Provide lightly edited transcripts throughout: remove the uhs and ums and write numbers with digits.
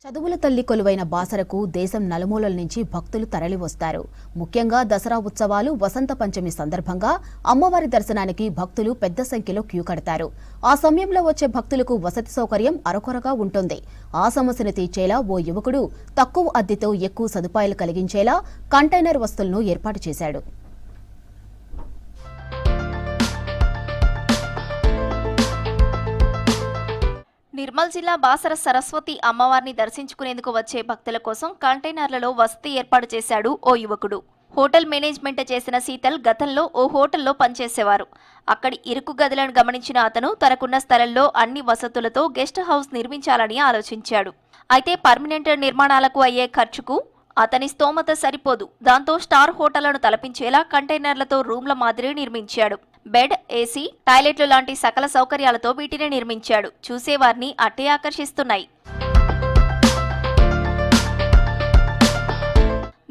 చదువుల తల్లి కొలువైన బాసరకు దేశం నలుమూలల నుంచి భక్తులు తరలివస్తారు. ముఖ్యంగా దసరా ఉత్సవాలు, వసంత పంచమి సందర్భంగా అమ్మవారి దర్శనానికి భక్తులు పెద్ద సంఖ్యలో క్యూ కడతారు. ఆ సమయంలో వచ్చే భక్తులకు వసతి సౌకర్యం అరకొరగా ఉంటుంది. ఆ సమస్యను తీర్చేలా ఓ యువకుడు తక్కువ అద్దెతో ఎక్కువ సదుపాయాలు కలిగించేలా కంటైనర్ వసతులను ఏర్పాటు చేశాడు. నిర్మల్ జిల్లా బాసర సరస్వతి అమ్మవారిని దర్శించుకునేందుకు వచ్చే భక్తుల కోసం కంటైనర్లలో వసతి ఏర్పాటు చేశాడు ఓ యువకుడు. హోటల్ మేనేజ్మెంట్ చేసిన శీతల్ గతంలో ఓ హోటల్లో పనిచేసేవారు. అక్కడి ఇరుకు గదులను గమనించిన అతను తనకున్న స్థలంలో అన్ని వసతులతో గెస్ట్ హౌస్ నిర్మించాలని ఆలోచించాడు. అయితే పర్మనెంట్ నిర్మాణాలకు అయ్యే ఖర్చుకు అతని స్తోమత సరిపోదు. దాంతో స్టార్ హోటళ్లను తలపించేలా కంటైనర్లతో రూమ్ల మాదిరి నిర్మించాడు. బెడ్, ఏసీ, టాయిలెట్లు లాంటి సకల సౌకర్యాలతో వీటిని నిర్మించాడు. చూసేవారిని అట్టే ఆకర్షిస్తున్నాయి.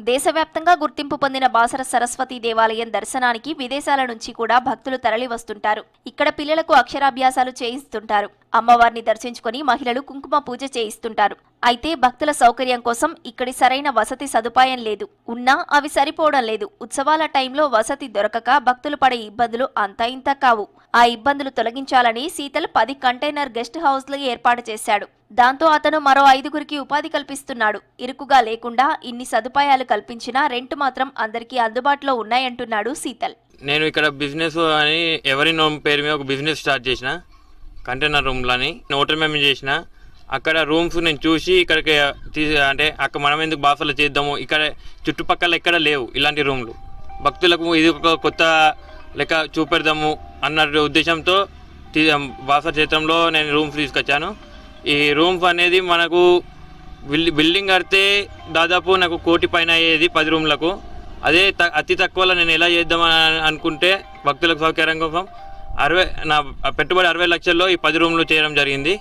దేశవ్యాప్తంగా గుర్తింపు పొందిన బాసర సరస్వతి దేవాలయం దర్శనానికి విదేశాల నుంచి కూడా భక్తులు తరలి వస్తుంటారు. ఇక్కడ పిల్లలకు అక్షరాభ్యాసాలు చేయిస్తుంటారు. అమ్మవారిని దర్శించుకుని మహిళలు కుంకుమ పూజ చేయిస్తుంటారు. అయితే భక్తుల సౌకర్యం కోసం ఇక్కడి సరైన వసతి సదుపాయం లేదు. ఉన్నా అవి సరిపోవడం లేదు. ఉత్సవాల టైంలో వసతి దొరకక భక్తులు పడే ఇబ్బందులు అంతా ఇంత కావు. ఆ ఇబ్బందులు తొలగించాలని శీతల్ 10 కంటైనర్ గెస్ట్ హౌస్లు ఏర్పాటు చేశాడు. దాంతో అతను మరో 5గురికి ఉపాధి కల్పిస్తున్నాడు. ఇరుకుగా లేకుండా ఇన్ని సదుపాయాలు కల్పించినా రెంట్ మాత్రం అందరికీ అందుబాటులో ఉన్నాయంటున్నాడు శీతల్. నేను ఇక్కడ బిజినెస్ అని ఎవరి నోమ్ పేరు మీద ఒక బిజినెస్ స్టార్ట్ చేసిన కంటైనర్ రూమ్లని హోటల్ మేము చేసిన. అక్కడ రూమ్స్ నేను చూసి ఇక్కడికి అంటే అక్కడ మనం ఎందుకు బాసలో చేద్దాము, ఇక్కడ చుట్టుపక్కల ఎక్కడ లేవు ఇలాంటి రూమ్లు. భక్తులకు ఇది ఒక కొత్త లెక్క చూపెడదాము అన్న ఉద్దేశంతో బాసర క్షేత్రంలో నేను రూమ్స్ తీసుకొచ్చాను. ఈ రూమ్స్ అనేది మనకు బిల్డింగ్ కడితే దాదాపు నాకు 1 కోటి పైన అయ్యేది 10 రూమ్లకు. అదే అతి తక్కువలో నేను ఎలా చేద్దామని అనుకుంటే భక్తులకు సౌకర్యం కోసం నా పెట్టుబడి 60 లక్షల్లో ఈ 10 రూమ్లు చేయడం జరిగింది.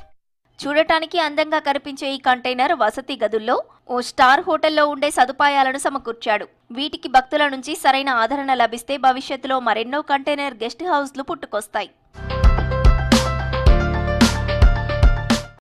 చూడటానికి అందంగా కనిపించే ఈ కంటైనర్ వసతి గదుల్లో ఓ స్టార్ హోటల్లో ఉండే సదుపాయాలను సమకూర్చాడు. వీటికి భక్తుల నుంచి సరైన ఆదరణ లభిస్తే భవిష్యత్తులో మరెన్నో కంటైనర్ గెస్ట్ హౌస్లు పుట్టుకొస్తాయి.